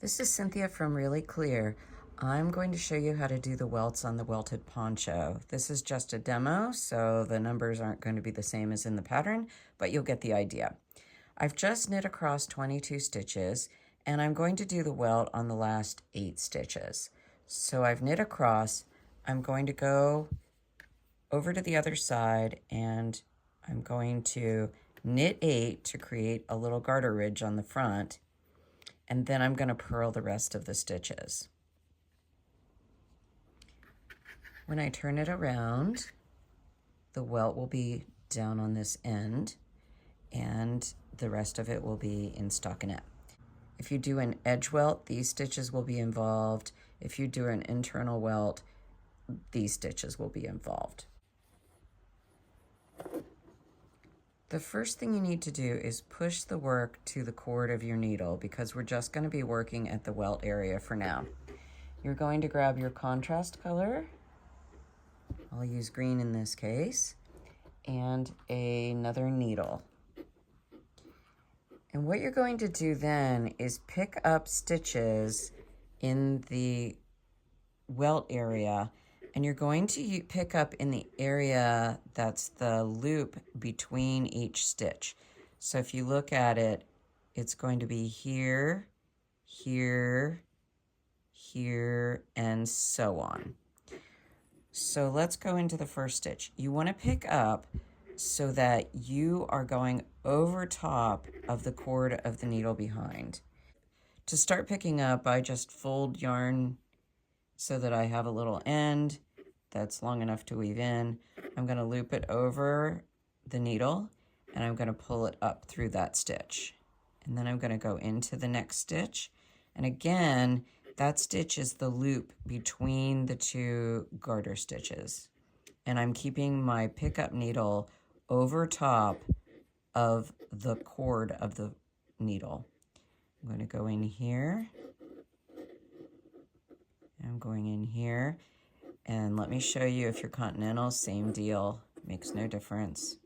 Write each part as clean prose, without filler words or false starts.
This is Cynthia from Really Clear. I'm going to show you how to do the welts on the Welted Poncho. This is just a demo, so the numbers aren't going to be the same as in the pattern, but you'll get the idea. I've just knit across 22 stitches, and I'm going to do the welt on the last 8 stitches. So I've knit across. I'm going to go over to the other side, and I'm going to knit 8 to create a little garter ridge on the front, and then I'm going to purl the rest of the stitches. When I turn it around, the welt will be down on this end, and the rest of it will be in stockinette. If you do an edge welt, these stitches will be involved. If you do an internal welt, these stitches will be involved. The first thing you need to do is push the work to the cord of your needle, because we're just going to be working at the welt area for now. You're going to grab your contrast color, I'll use green in this case, and another needle. And what you're going to do then is pick up stitches in the welt area, and you're going to pick up in the area that's the loop between each stitch. So if you look at it, it's going to be here, here, here, and so on. So let's go into the first stitch. You want to pick up so that you are going over top of the cord of the needle behind. To start picking up, I just fold yarn so that I have a little end that's long enough to weave in. I'm going to loop it over the needle, and I'm going to pull it up through that stitch. And then I'm going to go into the next stitch. And again, that stitch is the loop between the two garter stitches. And I'm keeping my pickup needle over top of the cord of the needle. I'm going to go in here. I'm going in here. And let me show you, if you're continental, same deal, makes no difference.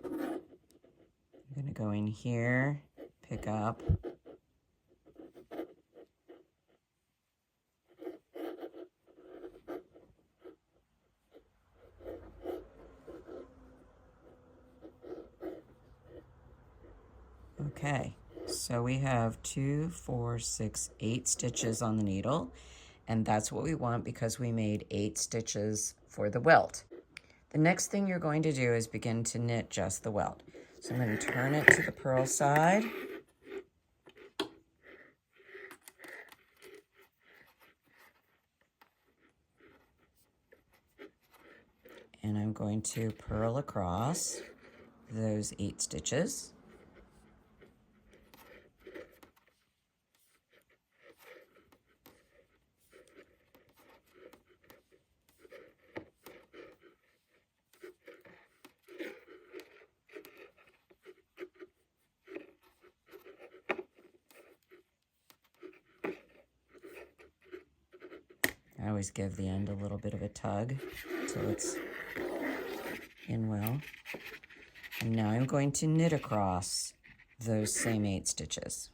I'm going to go in here, pick up. Okay, so we have 2, 4, 6, 8 stitches on the needle, and that's what we want because we made 8 stitches for the welt. The next thing you're going to do is begin to knit just the welt. So I'm going to turn it to the purl side. And I'm going to purl across those 8 stitches. I always give the end a little bit of a tug until it's in well. And now I'm going to knit across those same 8 stitches.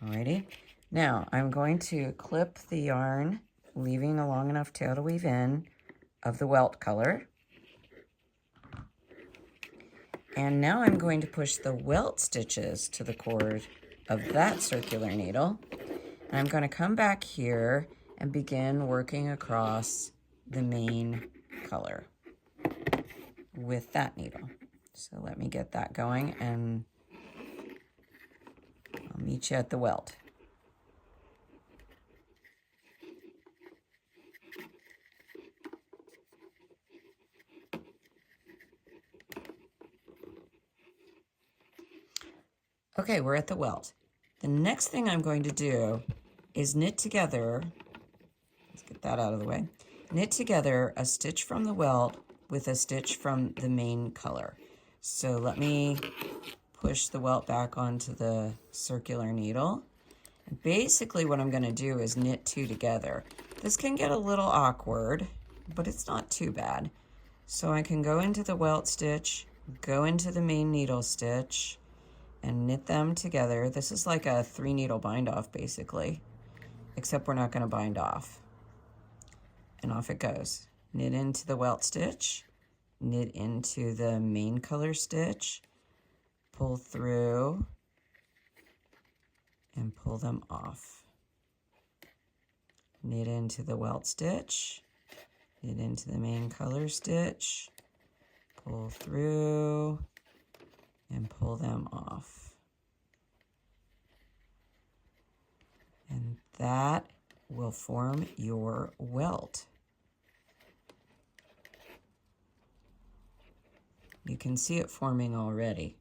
Alrighty, now I'm going to clip the yarn, leaving a long enough tail to weave in of the welt color. And now I'm going to push the welt stitches to the cord of that circular needle. And I'm going to come back here and begin working across the main color with that needle. So let me get that going, and I'll meet you at the welt. Okay, we're at the welt. The next thing I'm going to do is knit together, let's get that out of the way, knit together a stitch from the welt with a stitch from the main color. So let me push the welt back onto the circular needle. And basically what I'm going to do is knit 2 together. This can get a little awkward, but it's not too bad. So I can go into the welt stitch, go into the main needle stitch, and knit them together. This is like a 3 needle bind off basically, except we're not going to bind off. And off it goes. Knit into the welt stitch, knit into the main color stitch, pull through, and pull them off. Knit into the welt stitch, knit into the main color stitch, pull through, and pull them off. And that will form your welt. You can see it forming already.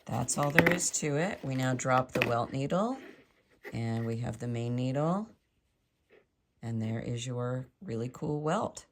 That's all there is to it. We now drop the welt needle, and we have the main needle, and there is your really cool welt.